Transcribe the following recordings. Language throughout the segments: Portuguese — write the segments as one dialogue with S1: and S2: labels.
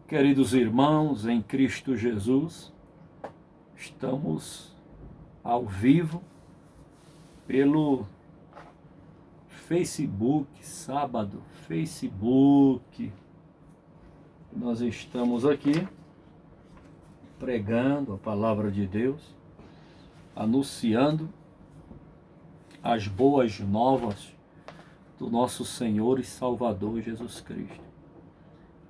S1: Queridos irmãos em Cristo Jesus, estamos ao vivo pelo Facebook, sábado, Facebook. Nós estamos aqui pregando a palavra de Deus, anunciando as boas novas do nosso Senhor e Salvador Jesus Cristo.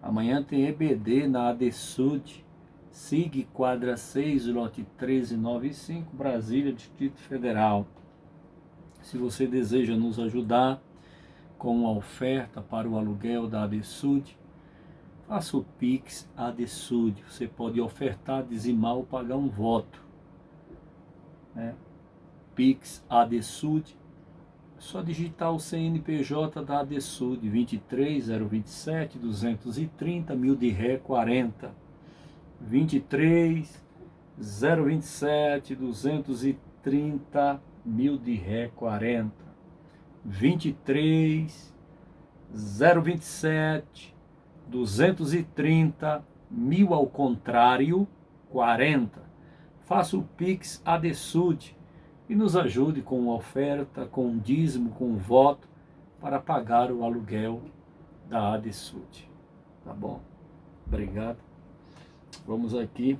S1: Amanhã tem EBD na ADSUD, SIG quadra 6, lote 1395, Brasília, Distrito Federal. Se você deseja nos ajudar com uma oferta para o aluguel da ADSUD, faça o Pix ADSUD. Você pode ofertar, dizimar ou pagar um voto. Pix ADSUD. Só digitar o CNPJ da ADSUD, 23 027 230 mil de ré 40. 23 027 230 mil de ré 40. 23 027 230 mil ao contrário 40. Faça o Pix ADSUD e nos ajude com uma oferta, com um dízimo, com um voto para pagar o aluguel da ADSUD. Tá bom? Obrigado. Vamos aqui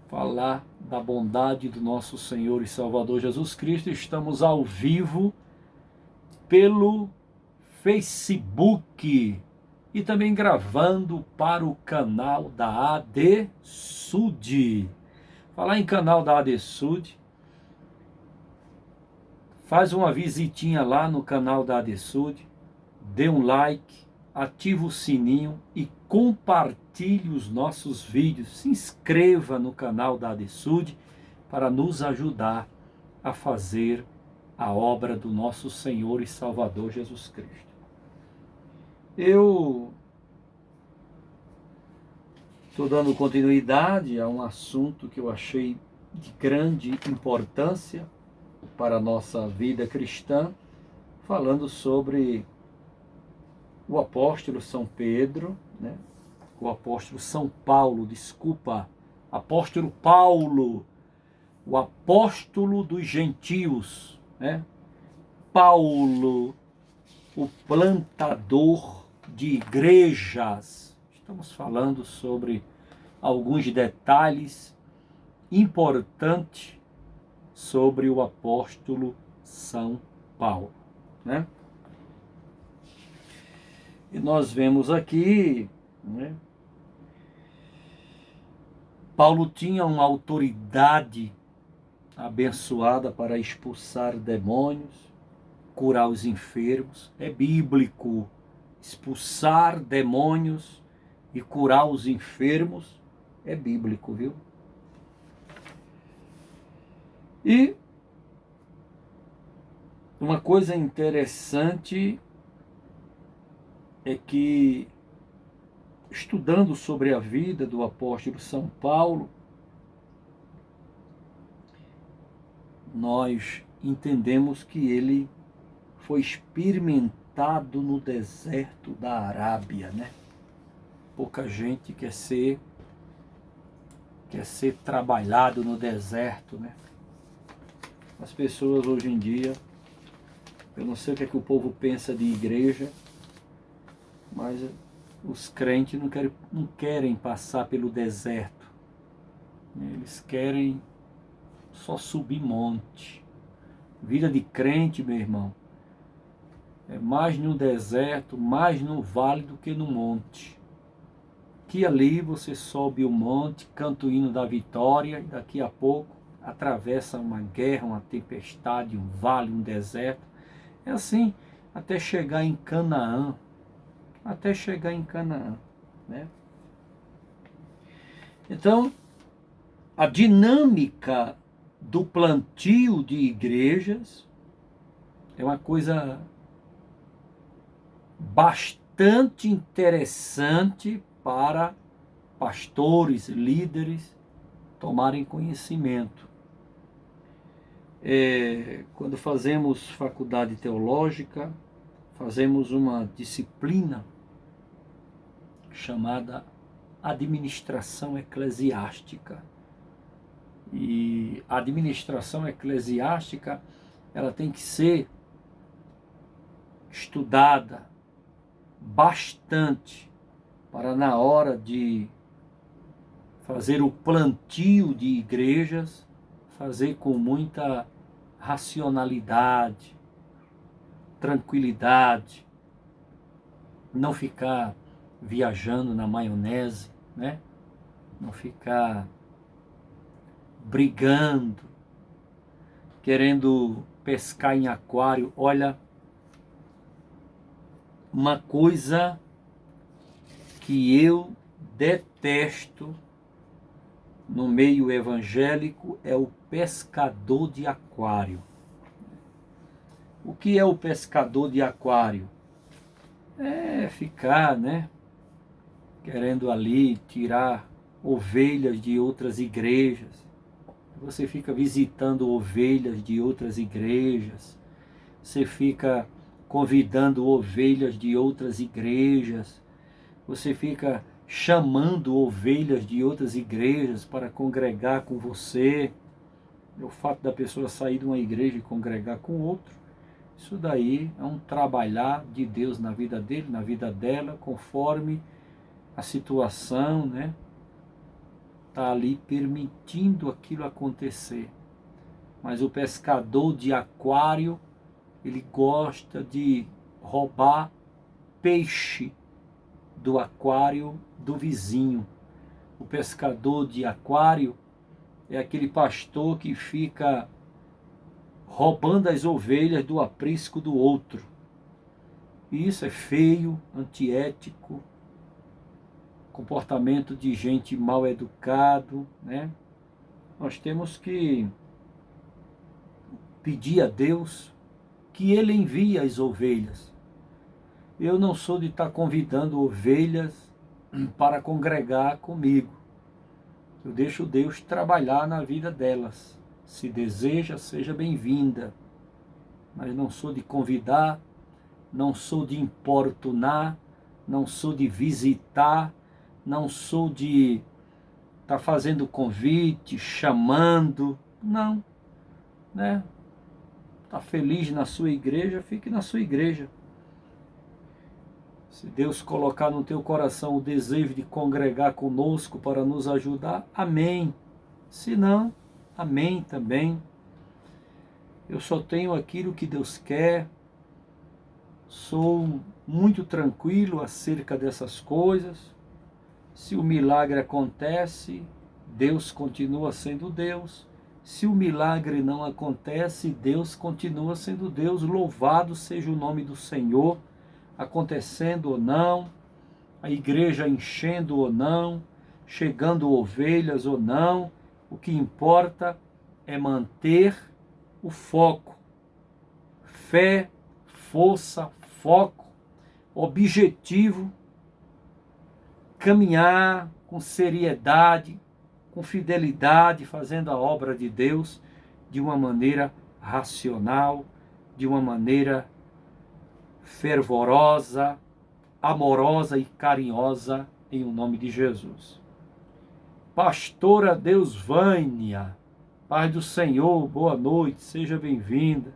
S1: falar da bondade do nosso Senhor e Salvador Jesus Cristo. Estamos ao vivo pelo Facebook e também gravando para o canal da ADSUD. Falar em canal da ADSUD, faz uma visitinha lá no canal da ADSUD, dê um like, ativa o sininho e compartilhe os nossos vídeos. Se inscreva no canal da ADSUD para nos ajudar a fazer a obra do nosso Senhor e Salvador Jesus Cristo. Eu estou dando continuidade a um assunto que eu achei de grande importância para a nossa vida cristã, falando sobre o apóstolo São Pedro, o apóstolo São Paulo, apóstolo Paulo, o apóstolo dos gentios, Paulo, o plantador de igrejas. Estamos falando sobre alguns detalhes importantes sobre o apóstolo São Paulo, E nós vemos aqui, Paulo tinha uma autoridade abençoada para expulsar demônios, curar os enfermos. É bíblico, expulsar demônios e curar os enfermos é bíblico, viu? E uma coisa interessante é que, estudando sobre a vida do apóstolo São Paulo, nós entendemos que ele foi experimentado no deserto da Arábia, Pouca gente quer ser trabalhado no deserto, As pessoas hoje em dia, eu não sei o que é que o povo pensa de igreja, mas os crentes não querem passar pelo deserto. Eles querem só subir monte. Vida de crente, meu irmão, é mais no deserto, mais no vale do que no monte. Que ali você sobe o monte, canta o hino da vitória, e daqui a pouco atravessa uma guerra, uma tempestade, um vale, um deserto. É assim até chegar em Canaã. Então, a dinâmica do plantio de igrejas é uma coisa bastante interessante para pastores, líderes tomarem conhecimento. Quando fazemos faculdade teológica, fazemos uma disciplina chamada administração eclesiástica. E a administração eclesiástica, ela tem que ser estudada bastante para, na hora de fazer o plantio de igrejas, fazer com muita racionalidade, tranquilidade, não ficar viajando na maionese, né? Não ficar brigando, querendo pescar em aquário. Olha, uma coisa que eu detesto no meio evangélico é o pescador de aquário. O que é o pescador de aquário? É ficar, né, querendo ali tirar ovelhas de outras igrejas. Você fica visitando ovelhas de outras igrejas. Você fica convidando ovelhas de outras igrejas. Você fica chamando ovelhas de outras igrejas para congregar com você. O fato da pessoa sair de uma igreja e congregar com outra, isso daí é um trabalhar de Deus na vida dele, na vida dela, conforme a situação, né? Está ali permitindo aquilo acontecer. Mas o pescador de aquário, ele gosta de roubar peixe do aquário do vizinho. O pescador de aquário é aquele pastor que fica roubando as ovelhas do aprisco do outro. E isso é feio, antiético, comportamento de gente mal educado, né? Nós temos que pedir a Deus que Ele envie as ovelhas. Eu não sou de estar convidando ovelhas para congregar comigo. Eu deixo Deus trabalhar na vida delas. Se deseja, seja bem-vinda. Mas não sou de convidar, não sou de importunar, não sou de visitar, não sou de estar fazendo convite, chamando. Não, né? Está feliz na sua igreja, fique na sua igreja. Se Deus colocar no teu coração o desejo de congregar conosco para nos ajudar, amém. Se não, amém também. Eu só tenho aquilo que Deus quer. Sou muito tranquilo acerca dessas coisas. Se o milagre acontece, Deus continua sendo Deus. Se o milagre não acontece, Deus continua sendo Deus. Louvado seja o nome do Senhor. Acontecendo ou não, a igreja enchendo ou não, chegando ovelhas ou não, o que importa é manter o foco. Fé, força, foco, objetivo, caminhar com seriedade, com fidelidade, fazendo a obra de Deus de uma maneira racional, de uma maneira fervorosa, amorosa e carinhosa, em o nome de Jesus. Pastora Deusvânia, paz do Senhor, boa noite, seja bem-vinda.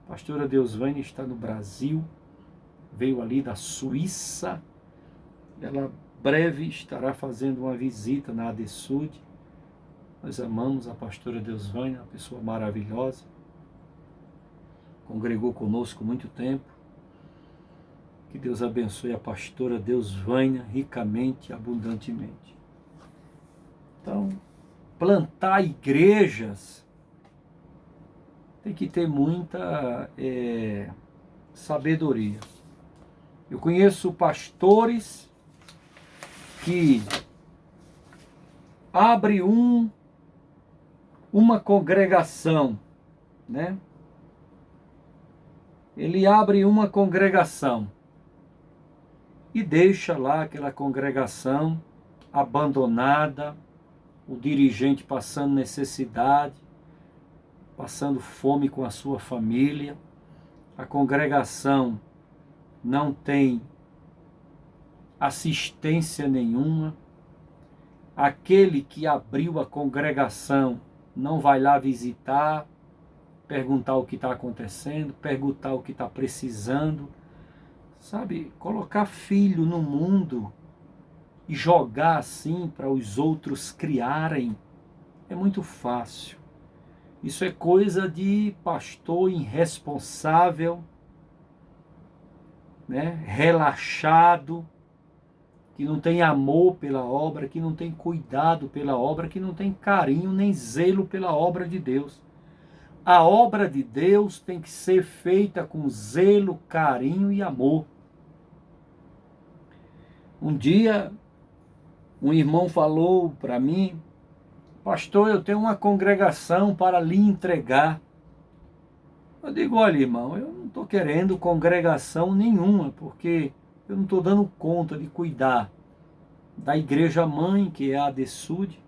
S1: Pastora Deusvânia está no Brasil, veio ali da Suíça, ela breve estará fazendo uma visita na ADESUD. Nós amamos a pastora Deusvânia, uma pessoa maravilhosa, congregou conosco muito tempo. Que Deus abençoe a pastora Deusvânia ricamente, abundantemente. Então, plantar igrejas tem que ter muita sabedoria. Eu conheço pastores que abrem uma congregação, né? Ele abre uma congregação e deixa lá aquela congregação abandonada, o dirigente passando necessidade, passando fome com a sua família, a congregação não tem assistência nenhuma. Aquele que abriu a congregação não vai lá visitar, perguntar o que está acontecendo, perguntar o que está precisando. Sabe, colocar filho no mundo e jogar assim para os outros criarem é muito fácil. Isso é coisa de pastor irresponsável, né? Relaxado, que não tem amor pela obra, que não tem cuidado pela obra, que não tem carinho nem zelo pela obra de Deus. A obra de Deus tem que ser feita com zelo, carinho e amor. Um dia, um irmão falou para mim: pastor, eu tenho uma congregação para lhe entregar. Eu digo: olha, irmão, eu não estou querendo congregação nenhuma, porque eu não estou dando conta de cuidar da igreja mãe, que é a ADSUD.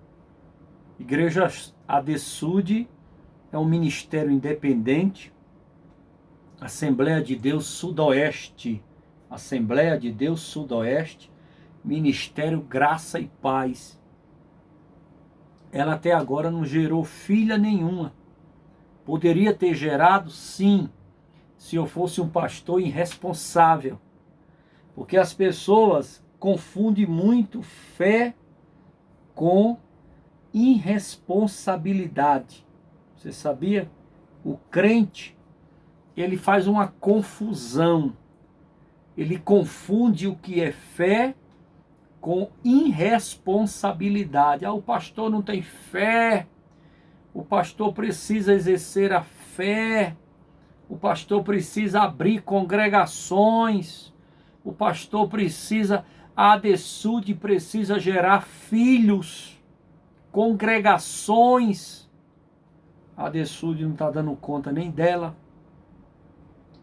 S1: Igreja ADSUD é um ministério independente, Assembleia de Deus Sudoeste, Assembleia de Deus Sudoeste, Ministério Graça e Paz. Ela até agora não gerou filha nenhuma. Poderia ter gerado, sim, se eu fosse um pastor irresponsável. Porque as pessoas confundem muito fé com irresponsabilidade. Você sabia? O crente, ele faz uma confusão. Ele confunde o que é fé com irresponsabilidade. O pastor não tem fé, o pastor precisa exercer a fé, o pastor precisa abrir congregações, o pastor precisa, a ADSUD precisa gerar filhos, congregações. A ADSUD não está dando conta nem dela,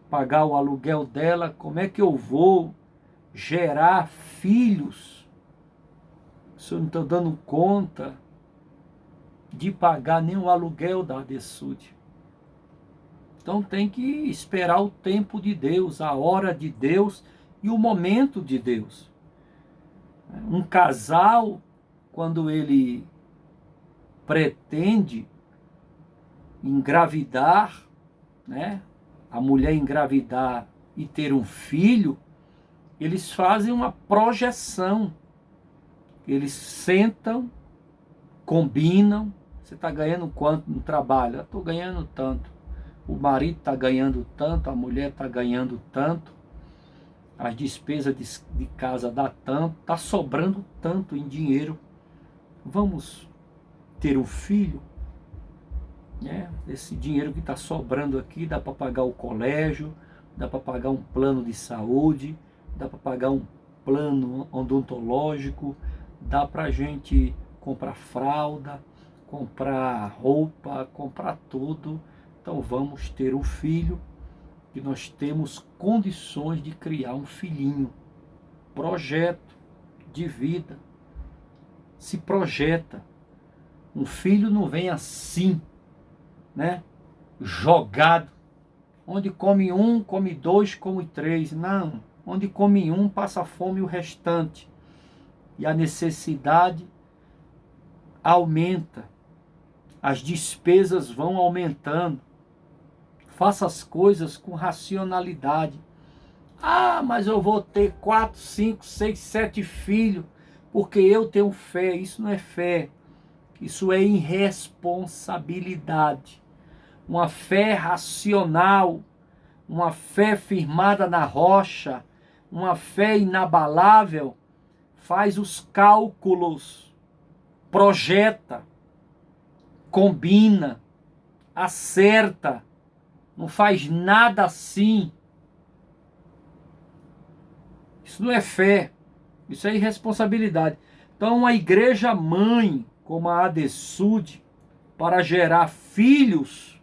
S1: pagar o aluguel dela. Como é que eu vou gerar filhos se eu não estou dando conta de pagar nem o aluguel da ADSUD? Então tem que esperar o tempo de Deus, a hora de Deus e o momento de Deus. Um casal, quando ele pretende engravidar, né? A mulher engravidar e ter um filho, eles fazem uma projeção. Eles sentam, combinam. Você está ganhando quanto no trabalho? Eu estou ganhando tanto. O marido está ganhando tanto, a mulher está ganhando tanto. As despesas de casa dá tanto, está sobrando tanto em dinheiro. Vamos ter um filho? Esse dinheiro que está sobrando aqui dá para pagar o colégio, dá para pagar um plano de saúde, dá para pagar um plano odontológico, dá para a gente comprar fralda, comprar roupa, comprar tudo. Então vamos ter um filho, que nós temos condições de criar um filhinho. Projeto de vida. Se projeta. Um filho não vem assim, né? Jogado. Onde come um, come dois, come três. Não. Onde come um, passa fome o restante. E a necessidade aumenta. As despesas vão aumentando. Faça as coisas com racionalidade. Mas eu vou ter 4, 5, 6, 7 filhos, porque eu tenho fé. Isso não é fé. Isso é irresponsabilidade. Uma fé racional, uma fé firmada na rocha, uma fé inabalável, faz os cálculos, projeta, combina, acerta, não faz nada assim. Isso não é fé, isso é irresponsabilidade. Então a igreja mãe, como a ADSUD, para gerar filhos,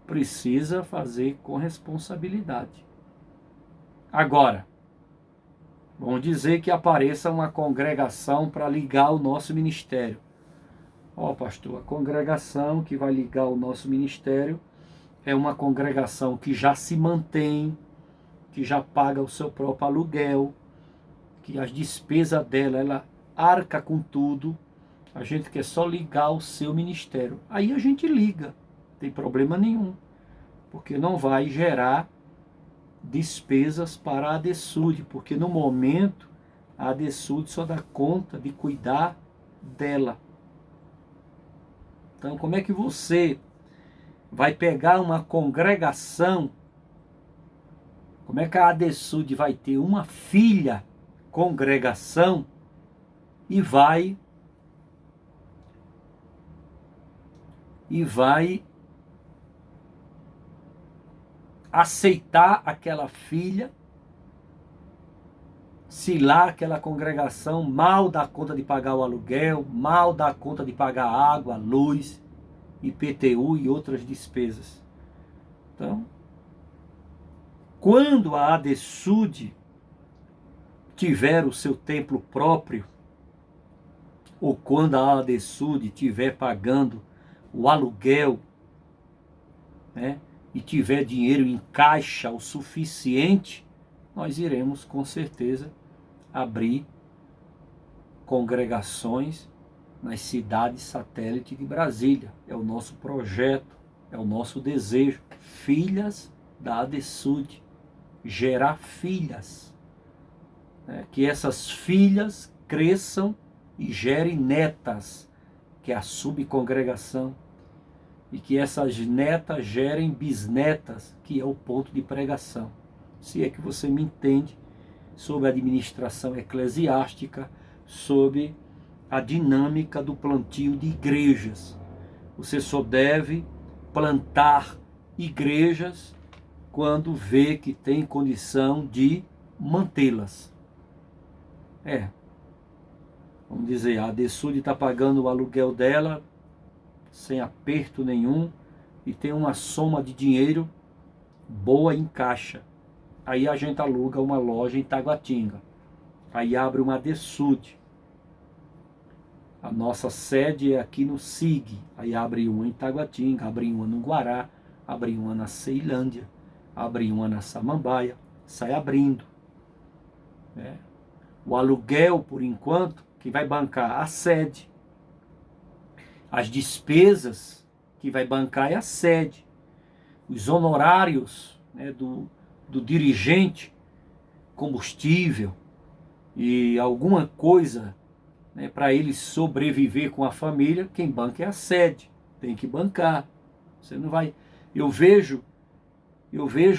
S1: precisa fazer com responsabilidade. Agora, vamos dizer que apareça uma congregação para ligar o nosso ministério. Pastor, a congregação que vai ligar o nosso ministério é uma congregação que já se mantém, que já paga o seu próprio aluguel, que as despesas dela, ela arca com tudo, a gente quer só ligar o seu ministério. Aí a gente liga, não tem problema nenhum, porque não vai gerar despesas para a ADESUD, porque no momento a ADESUD só dá conta de cuidar dela. Então, como é que você vai pegar uma congregação? Como é que a ADESUD vai ter uma filha congregação e vai aceitar aquela filha, se lá aquela congregação mal dá conta de pagar o aluguel, mal dá conta de pagar água, luz, IPTU e outras despesas. Então, quando a ADESUD tiver o seu templo próprio, ou quando a ADESUD estiver pagando o aluguel, né, e tiver dinheiro em caixa o suficiente, nós iremos com certeza abrir congregações nas cidades satélites de Brasília. É o nosso projeto, é o nosso desejo. Filhas da ADESUD, gerar filhas, né, que essas filhas cresçam e gerem netas, que é a subcongregação, e que essas netas gerem bisnetas, que é o ponto de pregação. Se é que você me entende sobre a administração eclesiástica, sobre a dinâmica do plantio de igrejas. Você só deve plantar igrejas quando vê que tem condição de mantê-las. Vamos dizer, a ADESUD está pagando o aluguel dela sem aperto nenhum e tem uma soma de dinheiro boa em caixa. Aí a gente aluga uma loja em Taguatinga. Aí abre uma ADESUD. A nossa sede é aqui no SIG. Aí abre uma em Taguatinga, abre uma no Guará, abre uma na Ceilândia, abre uma na Samambaia, sai abrindo. O aluguel, por enquanto, que vai bancar a sede. As despesas que vai bancar é a sede. Os honorários, né, do dirigente, combustível e alguma coisa, né, para ele sobreviver com a família, quem banca é a sede. Tem que bancar. Você não vai... Eu vejo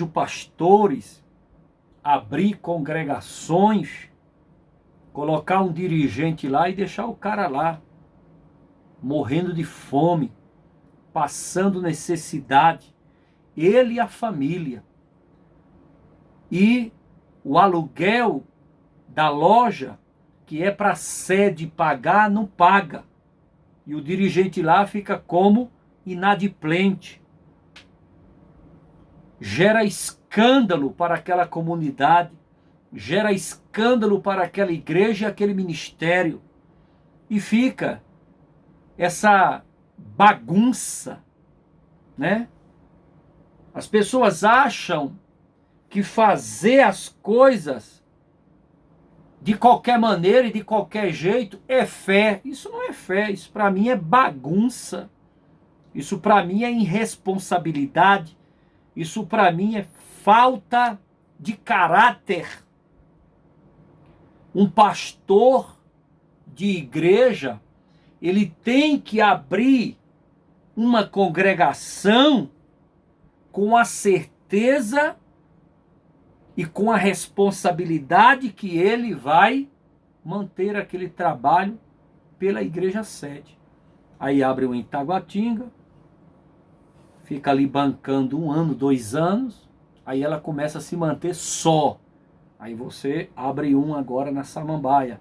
S1: pastores abrir congregações, colocar um dirigente lá e deixar o cara lá, morrendo de fome, passando necessidade, ele e a família. E o aluguel da loja, que é para a sede pagar, não paga. E o dirigente lá fica como inadimplente. Gera escândalo para aquela comunidade, gera escândalo para aquela igreja e aquele ministério. E fica essa bagunça, né? As pessoas acham que fazer as coisas de qualquer maneira e de qualquer jeito é fé. Isso não é fé, isso para mim é bagunça. Isso para mim é irresponsabilidade. Isso para mim é falta de caráter. Um pastor de igreja, ele tem que abrir uma congregação com a certeza e com a responsabilidade que ele vai manter aquele trabalho pela igreja sede. Aí abre um em Taguatinga, fica ali bancando 1 ano, 2 anos, aí ela começa a se manter só. Aí você abre um agora na Samambaia.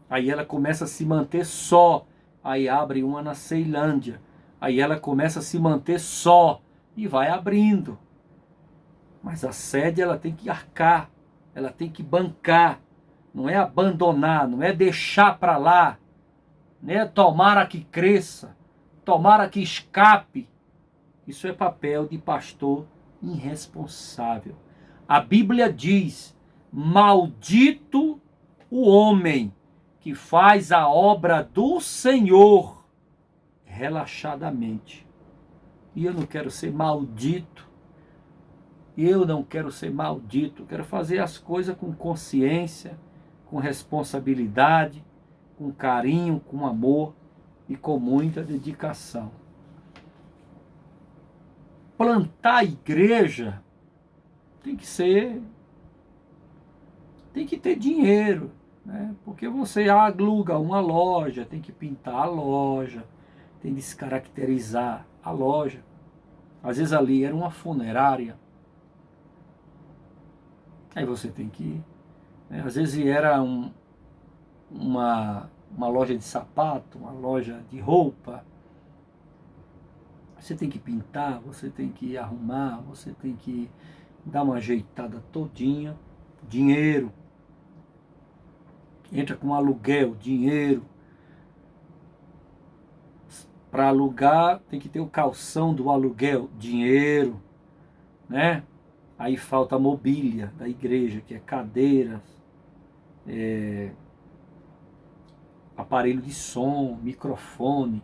S1: Aí ela começa a se manter só. Aí abre uma na Ceilândia. Aí ela começa a se manter só. E vai abrindo. Mas a sede ela tem que arcar. Ela tem que bancar. Não é abandonar. Não é deixar para lá. Não é tomara que cresça. Tomara que escape. Isso é papel de pastor irresponsável. A Bíblia diz: maldito o homem que faz a obra do Senhor relaxadamente. E eu não quero ser maldito. Eu não quero ser maldito. Quero fazer as coisas com consciência, com responsabilidade, com carinho, com amor e com muita dedicação. Plantar a igreja tem que ter dinheiro, né? Porque você aluga uma loja, tem que pintar a loja, tem que descaracterizar a loja. Às vezes ali era uma funerária. Aí você tem que, né? Às vezes era uma loja de sapato, uma loja de roupa. Você tem que pintar, você tem que arrumar, você tem que dar uma ajeitada todinha. Dinheiro. Entra com aluguel, dinheiro. Para alugar tem que ter o calção do aluguel, dinheiro, né? Aí falta a mobília da igreja, que é cadeiras, aparelho de som, microfone.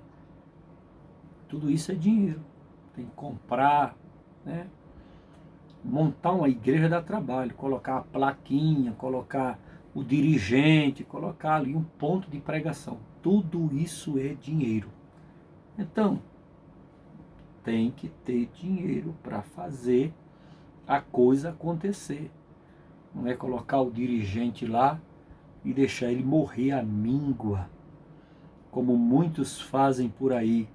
S1: Tudo isso é dinheiro. Tem que comprar, né? Montar uma igreja dá trabalho, colocar a plaquinha, colocar o dirigente, colocar ali um ponto de pregação. Tudo isso é dinheiro. Então, tem que ter dinheiro para fazer a coisa acontecer. Não é colocar o dirigente lá e deixar ele morrer à míngua, como muitos fazem por aí.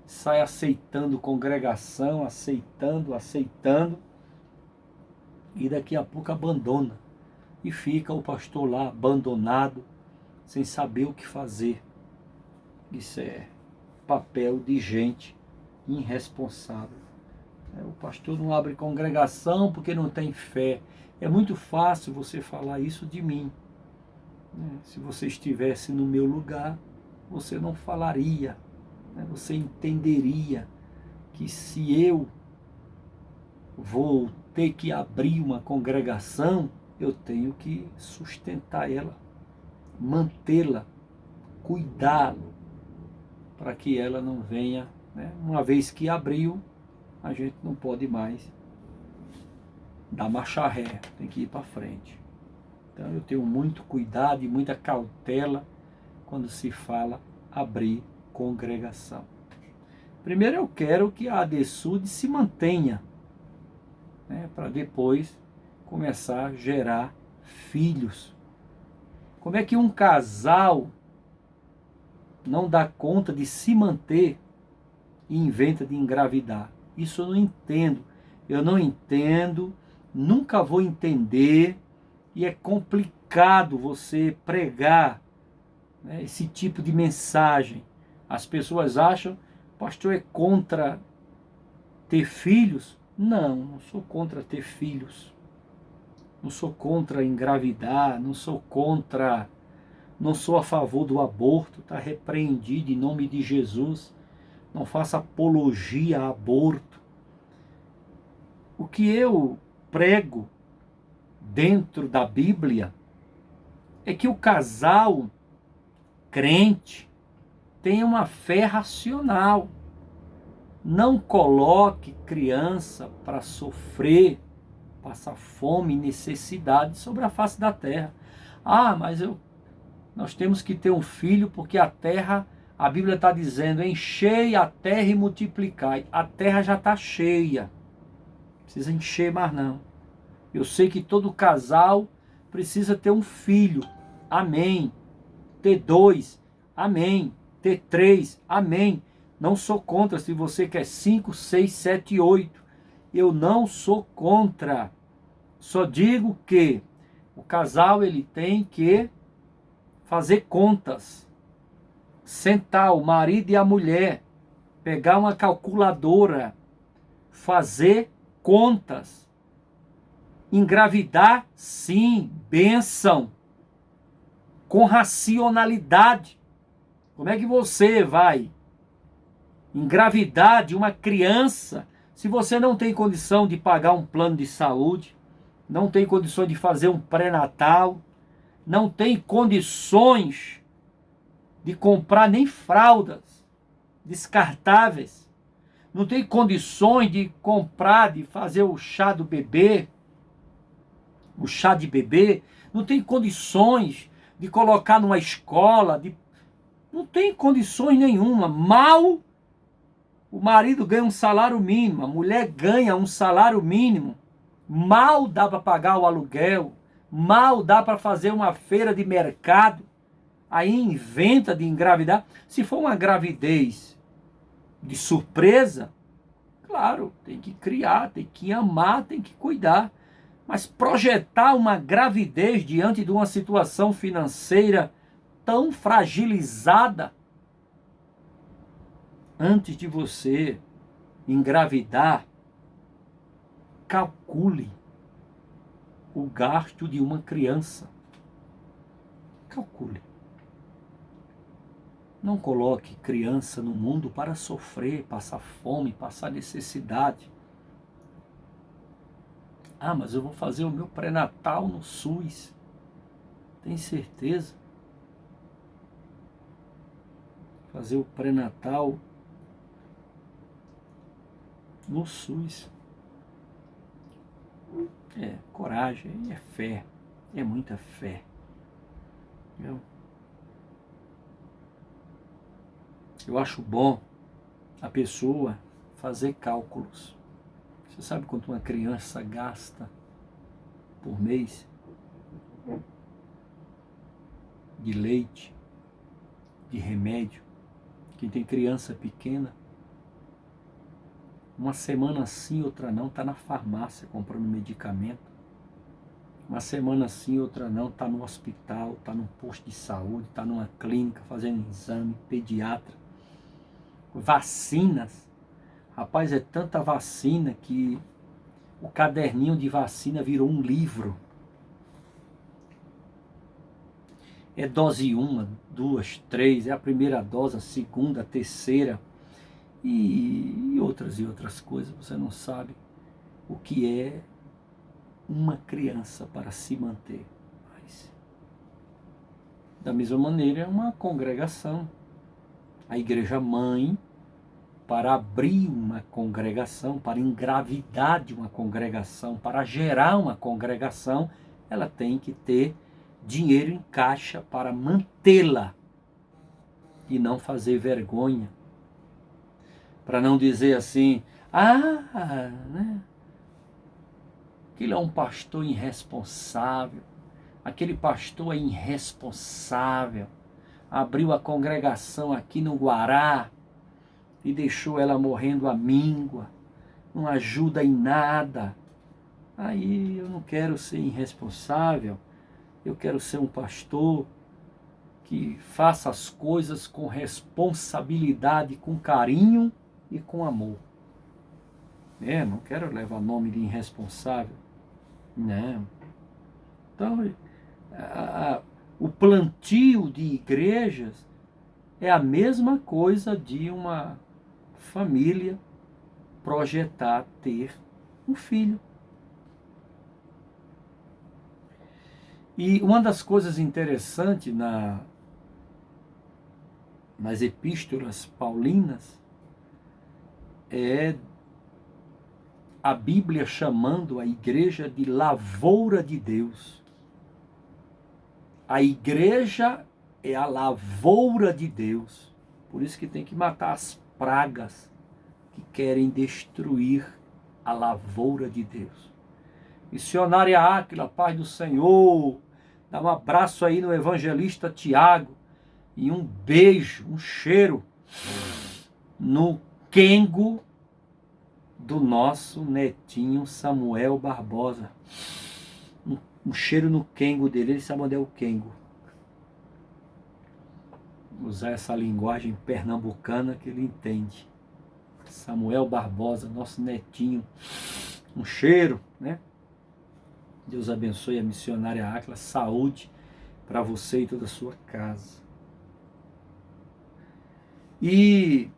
S1: Sai aceitando congregação, aceitando, e daqui a pouco abandona. E fica o pastor lá abandonado, sem saber o que fazer. Isso é papel de gente irresponsável. O pastor não abre congregação porque não tem fé. É muito fácil você falar isso de mim. Se você estivesse no meu lugar, você não falaria. Você entenderia que se eu vou ter que abrir uma congregação, eu tenho que sustentar ela, mantê-la, cuidá-la, para que ela não venha, né? Uma vez que abriu, a gente não pode mais dar marcha ré, tem que ir para frente. Então eu tenho muito cuidado e muita cautela quando se fala abrir congregação. Primeiro eu quero que a ADSUD se mantenha, né, para depois começar a gerar filhos. Como é que um casal não dá conta de se manter e inventa de engravidar? Isso eu não entendo. Eu não entendo, nunca vou entender, e é complicado você pregar, né, esse tipo de mensagem. As pessoas acham, o pastor é contra ter filhos? Não sou contra ter filhos. Não sou contra engravidar, não sou a favor do aborto, está repreendido em nome de Jesus. Não faça apologia a aborto. O que eu prego dentro da Bíblia é que o casal crente tenha uma fé racional. Não coloque criança para sofrer, passar fome e necessidade sobre a face da terra. Mas nós temos que ter um filho porque a terra, a Bíblia está dizendo, enchei a terra e multiplicai. A terra já está cheia. Não precisa encher mais não. Eu sei que todo casal precisa ter um filho. Amém. Ter 2. Amém. Ter 3. Amém. Não sou contra se você quer 5, 6, 7, 8. Eu não sou contra. Só digo que o casal ele tem que fazer contas. Sentar o marido e a mulher, pegar uma calculadora, fazer contas. Engravidar, sim, bênção. Com racionalidade. Como é que você vai engravidar de uma criança se você não tem condição de pagar um plano de saúde, não tem condições de fazer um pré-natal, não tem condições de comprar nem fraldas descartáveis, não tem condições de comprar, de fazer o chá do bebê, o chá de bebê, não tem condições de colocar numa escola, não tem condições nenhuma. Mal o marido ganha um salário mínimo, a mulher ganha um salário mínimo, mal dá para pagar o aluguel, mal dá para fazer uma feira de mercado, aí inventa de engravidar. Se for uma gravidez de surpresa, claro, tem que criar, tem que amar, tem que cuidar. Mas projetar uma gravidez diante de uma situação financeira tão fragilizada, antes de você engravidar, calcule o gasto de uma criança. Calcule. Não coloque criança no mundo para sofrer, passar fome, passar necessidade. Ah, mas eu vou fazer o meu pré-natal no SUS. Tem certeza? Fazer o pré-natal no SUS. É coragem, é fé, é muita fé. Eu acho bom a pessoa fazer cálculos. Você sabe quanto uma criança gasta por mês de leite, de remédio? Quem tem criança pequena, uma semana sim, outra não, está na farmácia comprando medicamento. Uma semana sim, outra não, está no hospital, está num posto de saúde, está numa clínica fazendo exame, pediatra. Vacinas. Rapaz, é tanta vacina que o caderninho de vacina virou um livro. É dose 1, 2, 3, é a primeira dose, a segunda, a terceira e outras coisas. Você não sabe o que é uma criança para se manter. Mas, da mesma maneira, é uma congregação. A igreja mãe, para abrir uma congregação, para engravidar de uma congregação, para gerar uma congregação, ela tem que ter dinheiro em caixa para mantê-la e não fazer vergonha. Para não dizer assim, né? Aquele é um pastor irresponsável, aquele pastor é irresponsável, abriu a congregação aqui no Guará e deixou ela morrendo à míngua, não ajuda em nada. Aí eu não quero ser irresponsável, eu quero ser um pastor que faça as coisas com responsabilidade, com carinho e com amor. Não quero levar nome de irresponsável. Não. Então, o plantio de igrejas é a mesma coisa de uma família projetar ter um filho. E uma das coisas interessantes nas epístolas paulinas é a Bíblia chamando a igreja de lavoura de Deus. A igreja é a lavoura de Deus. Por isso que tem que matar as pragas que querem destruir a lavoura de Deus. Missionária Áquila, paz do Senhor, dá um abraço aí no evangelista Tiago e um beijo, um cheiro no quengo do nosso netinho Samuel Barbosa. Um cheiro no quengo dele, ele sabe onde é o quengo. Usar essa linguagem pernambucana que ele entende. Samuel Barbosa, nosso netinho, um cheiro, né? Deus abençoe a missionária Áquila, saúde para você e toda a sua casa. E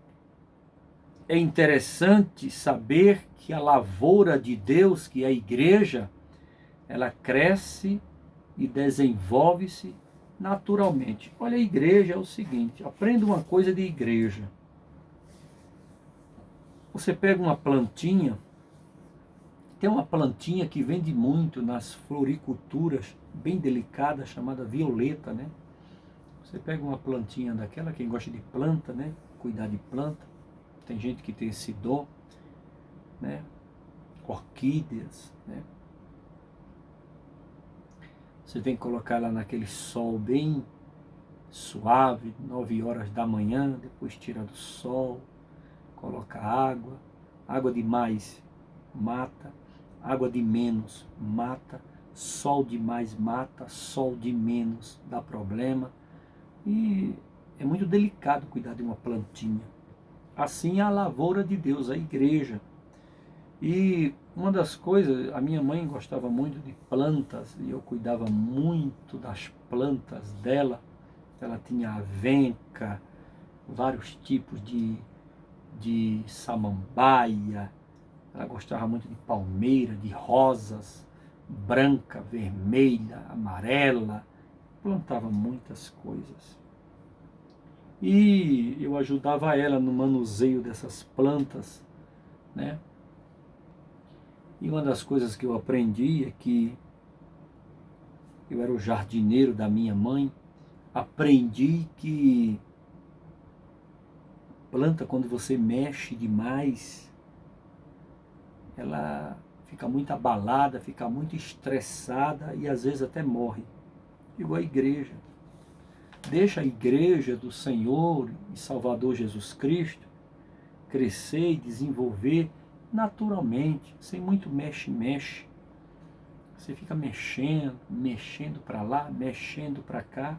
S1: é interessante saber que a lavoura de Deus, que é a igreja, ela cresce e desenvolve-se naturalmente. Olha, a igreja é o seguinte, aprenda uma coisa de igreja. Você pega uma plantinha, tem uma plantinha que vende muito nas floriculturas, bem delicada, chamada violeta, né? Você pega uma plantinha daquela, quem gosta de planta, né? Cuidar de planta, tem gente que tem esse dom, né? Orquídeas, né? Você tem que colocar ela naquele sol bem suave, 9 horas da manhã, depois tira do sol, coloca água, água demais mata, água de menos mata, sol demais mata, sol de menos dá problema. E é muito delicado cuidar de uma plantinha. Assim é a lavoura de Deus, a igreja. E uma das coisas, a minha mãe gostava muito de plantas e eu cuidava muito das plantas dela. Ela tinha avenca, vários tipos de samambaia. Ela gostava muito de palmeira, de rosas, branca, vermelha, amarela. Plantava muitas coisas. E eu ajudava ela no manuseio dessas plantas, né? E uma das coisas que eu aprendi é que eu era o jardineiro da minha mãe, aprendi que planta, quando você mexe demais, ela fica muito abalada, fica muito estressada e às vezes até morre. Igual a igreja. Deixa a igreja do Senhor e Salvador Jesus Cristo crescer e desenvolver naturalmente, sem muito mexe-mexe. Você fica mexendo para lá, mexendo para cá,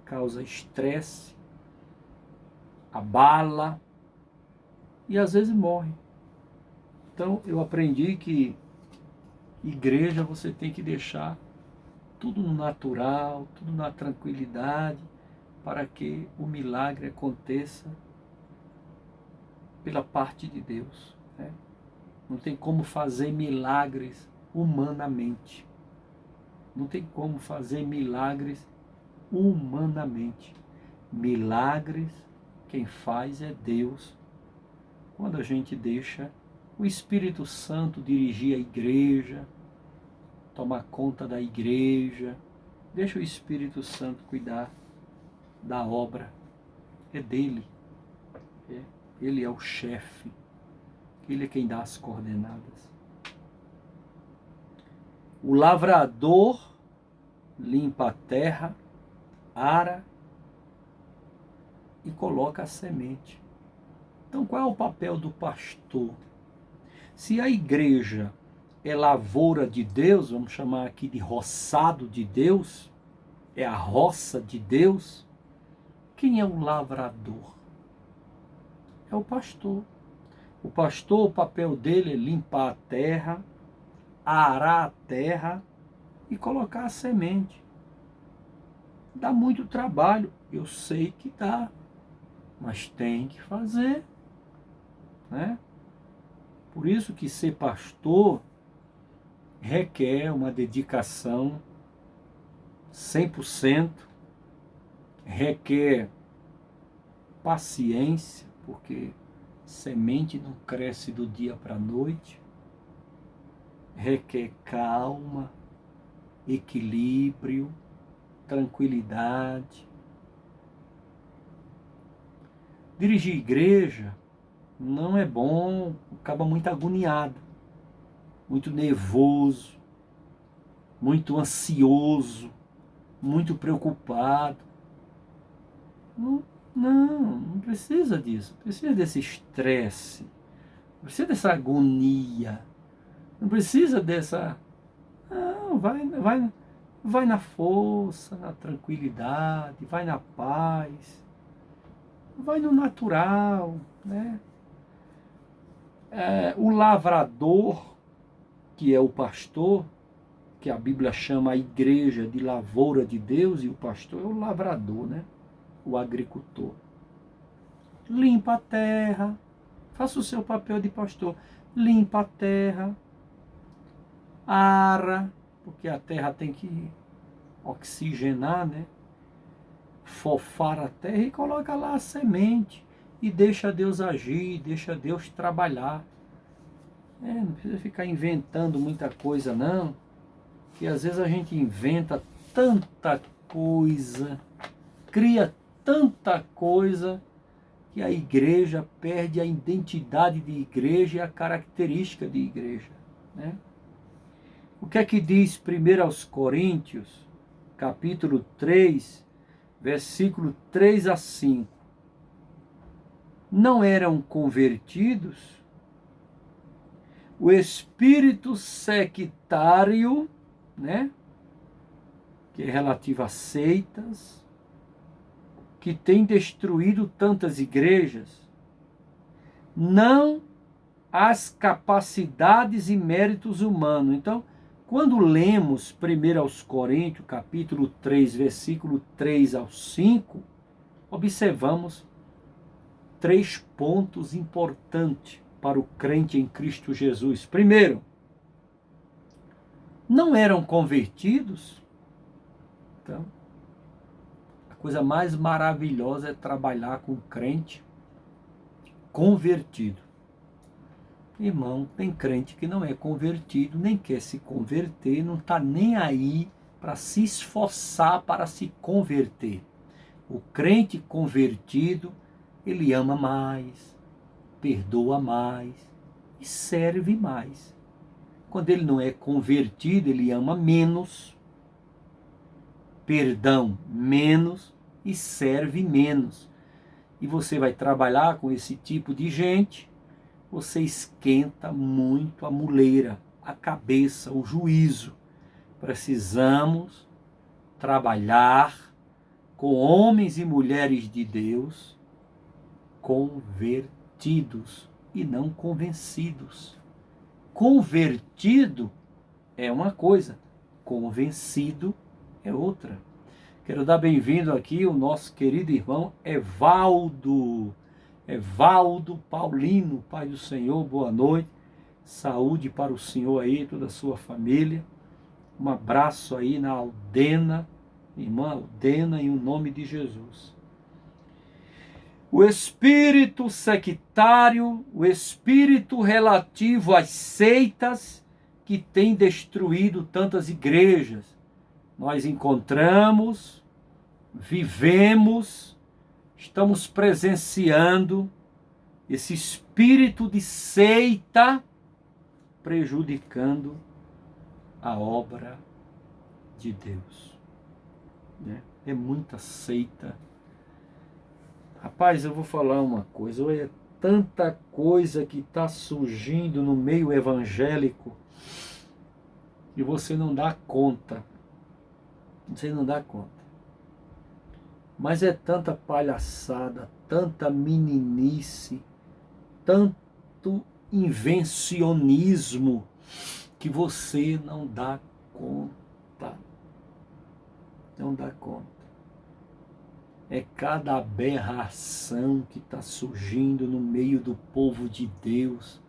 S1: causa estresse, abala e às vezes morre. Então eu aprendi que igreja você tem que deixar tudo no natural, tudo na tranquilidade, para que o milagre aconteça pela parte de Deus, né? Não tem como fazer milagres humanamente. Não tem como fazer milagres humanamente. Milagres, quem faz é Deus. Quando a gente deixa o Espírito Santo dirigir a igreja, tomar conta da igreja, deixa o Espírito Santo cuidar da obra. É dele. Ele é o chefe. Ele é quem dá as coordenadas. O lavrador limpa a terra, ara e coloca a semente. Então, qual é o papel do pastor? Se a igreja é lavoura de Deus, vamos chamar aqui de roçado de Deus, é a roça de Deus, quem é o lavrador? É o pastor. O pastor, o papel dele é limpar a terra, arar a terra e colocar a semente. Dá muito trabalho, eu sei que dá, mas tem que fazer, né? Por isso que ser pastor requer uma dedicação 100%, requer paciência, porque semente não cresce do dia para a noite, requer calma, equilíbrio, tranquilidade. Dirigir igreja não é bom, acaba muito agoniado, muito nervoso, muito ansioso, muito preocupado. Não precisa disso, não precisa desse estresse, não precisa dessa agonia, não precisa dessa... Não, vai na força, na tranquilidade, vai na paz, vai no natural, né? O lavrador, que é o pastor, que a Bíblia chama a igreja de lavoura de Deus, e o pastor é o lavrador, né? O agricultor. Limpa a terra, faça o seu papel de pastor, limpa a terra, ara, porque a terra tem que oxigenar, né? Fofar a terra e coloca lá a semente e deixa Deus agir, deixa Deus trabalhar. Não precisa ficar inventando muita coisa não, que às vezes a gente inventa tanta coisa, cria tanta coisa, que a igreja perde a identidade de igreja e a característica de igreja, né? O que é que diz 1 aos Coríntios, capítulo 3, versículo 3 a 5? Não eram convertidos o espírito sectário, né, que é relativo a seitas, que tem destruído tantas igrejas, não as capacidades e méritos humanos. Então, quando lemos 1 aos Coríntios, capítulo 3, versículo 3 ao 5, observamos 3 pontos importantes para o crente em Cristo Jesus. Primeiro, não eram convertidos. Então, a coisa mais maravilhosa é trabalhar com crente convertido. Irmão, tem crente que não é convertido, nem quer se converter, não está nem aí para se esforçar para se converter. O crente convertido, ele ama mais, perdoa mais e serve mais. Quando ele não é convertido, ele ama menos, perdão menos e serve menos. E você vai trabalhar com esse tipo de gente, você esquenta muito a muleira, a cabeça, o juízo. Precisamos trabalhar com homens e mulheres de Deus convertidos e não convencidos. Convertido é uma coisa, convencido é outra. Quero dar bem-vindo aqui o nosso querido irmão Evaldo Paulino, Pai do Senhor, boa noite, saúde para o Senhor aí, toda a sua família, um abraço aí na Aldena, irmã Aldena, em o nome de Jesus. O espírito sectário, o espírito relativo às seitas que tem destruído tantas igrejas, nós encontramos, vivemos, estamos presenciando esse espírito de seita prejudicando a obra de Deus, né? É muita seita. Rapaz, eu vou falar uma coisa, olha, tanta coisa que está surgindo no meio evangélico e você não dá conta. Você não dá conta. Mas é tanta palhaçada, tanta meninice, tanto invencionismo que você não dá conta. Não dá conta. É cada aberração que está surgindo no meio do povo de Deus,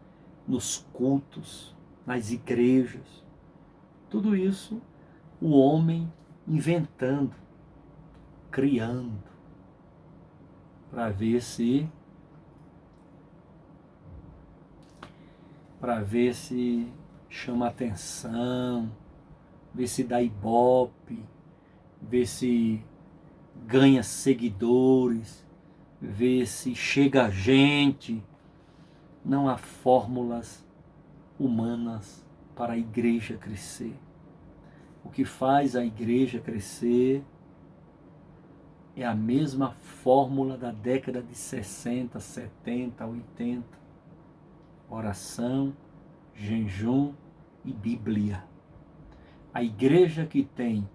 S1: nos cultos, nas igrejas. Tudo isso o homem inventando, criando, para ver se chama atenção, ver se dá ibope, ver se ganha seguidores, ver se chega gente. Não há fórmulas humanas para a igreja crescer. O que faz a igreja crescer é a mesma fórmula da década de 60, 70, 80. Oração, jejum e Bíblia. A igreja que tem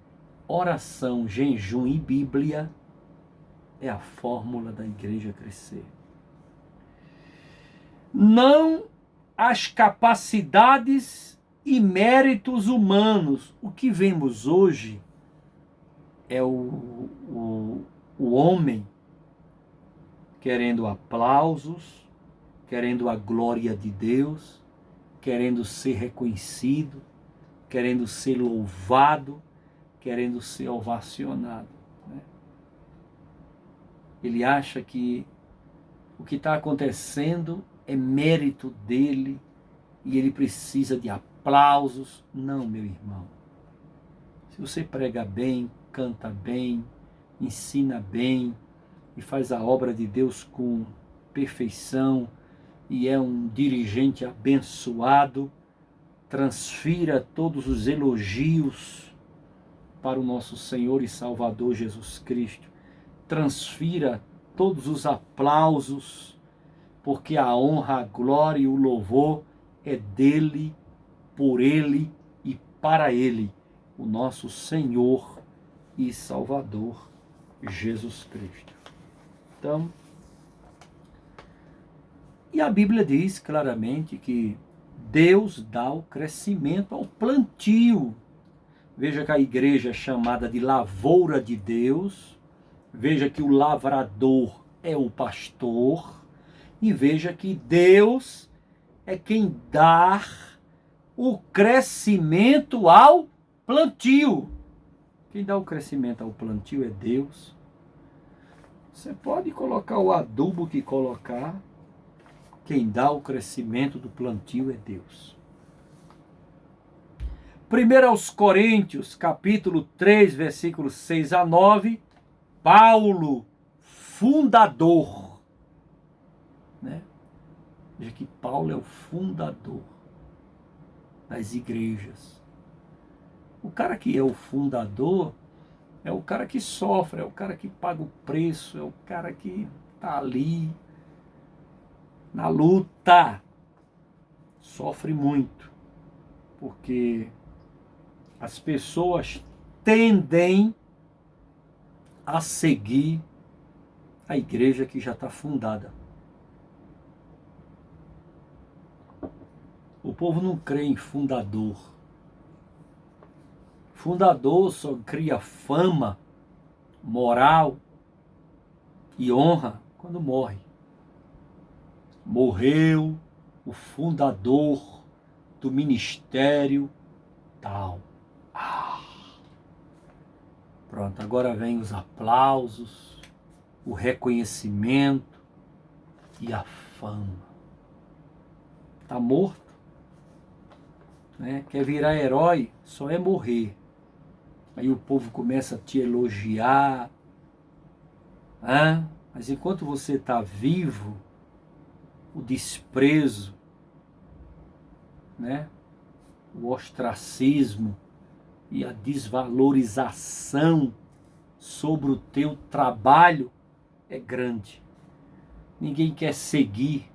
S1: oração, jejum e Bíblia é a fórmula da igreja crescer. Não as capacidades e méritos humanos. O que vemos hoje é o homem querendo aplausos, querendo a glória de Deus, querendo ser reconhecido, querendo ser louvado, querendo ser ovacionado, né? Ele acha que o que está acontecendo é mérito dele e ele precisa de aplausos. Não, meu irmão. Se você prega bem, canta bem, ensina bem e faz a obra de Deus com perfeição e é um dirigente abençoado, transfira todos os elogios para o nosso Senhor e Salvador Jesus Cristo. Transfira todos os aplausos, porque a honra, a glória e o louvor é dele, por ele e para ele, o nosso Senhor e Salvador Jesus Cristo. Então, e a Bíblia diz claramente que Deus dá o crescimento ao plantio. Veja que a igreja é chamada de lavoura de Deus. Veja que o lavrador é o pastor. E veja que Deus é quem dá o crescimento ao plantio. Quem dá o crescimento ao plantio é Deus. Você pode colocar o adubo que colocar. Quem dá o crescimento do plantio é Deus. 1 aos Coríntios, capítulo 3, versículos 6 a 9, Paulo, fundador, né? Veja que Paulo é o fundador das igrejas. O cara que é o fundador é o cara que sofre, é o cara que paga o preço, é o cara que está ali na luta, sofre muito, porque as pessoas tendem a seguir a igreja que já está fundada. O povo não crê em fundador. Fundador só cria fama, moral e honra quando morre. Morreu o fundador do ministério tal. Pronto, agora vem os aplausos, o reconhecimento e a fama. Está morto, né? Quer virar herói, só é morrer. Aí o povo começa a te elogiar. Mas enquanto você está vivo, o desprezo, né? O ostracismo e a desvalorização sobre o teu trabalho é grande. Ninguém quer seguir,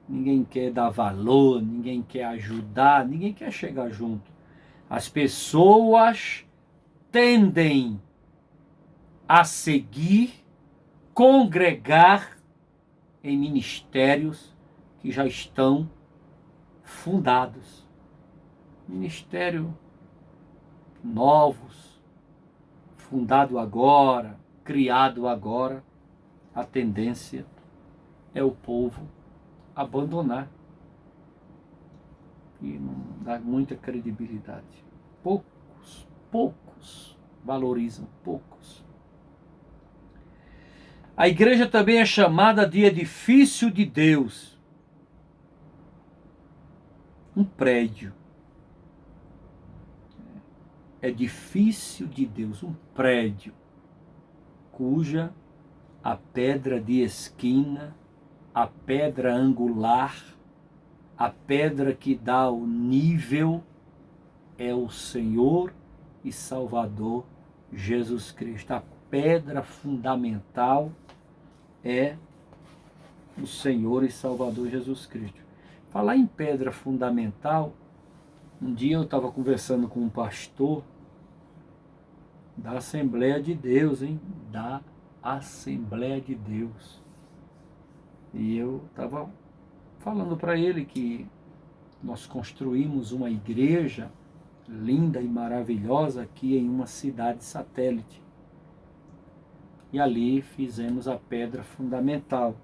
S1: ninguém quer dar valor, ninguém quer ajudar, ninguém quer chegar junto. As pessoas tendem a seguir, congregar em ministérios que já estão fundados. Ministério novos, fundado agora, criado agora, a tendência é o povo abandonar. E não dá muita credibilidade. Poucos valorizam, poucos. A igreja também é chamada de edifício de Deus. Um prédio. Edifício de Deus, um prédio, cuja a pedra de esquina, a pedra angular, a pedra que dá o nível é o Senhor e Salvador Jesus Cristo. A pedra fundamental é o Senhor e Salvador Jesus Cristo. Falar em pedra fundamental, um dia eu estava conversando com um pastor da Assembleia de Deus, da Assembleia de Deus. E eu estava falando para ele que nós construímos uma igreja linda e maravilhosa aqui em uma cidade satélite. E ali fizemos a pedra fundamental.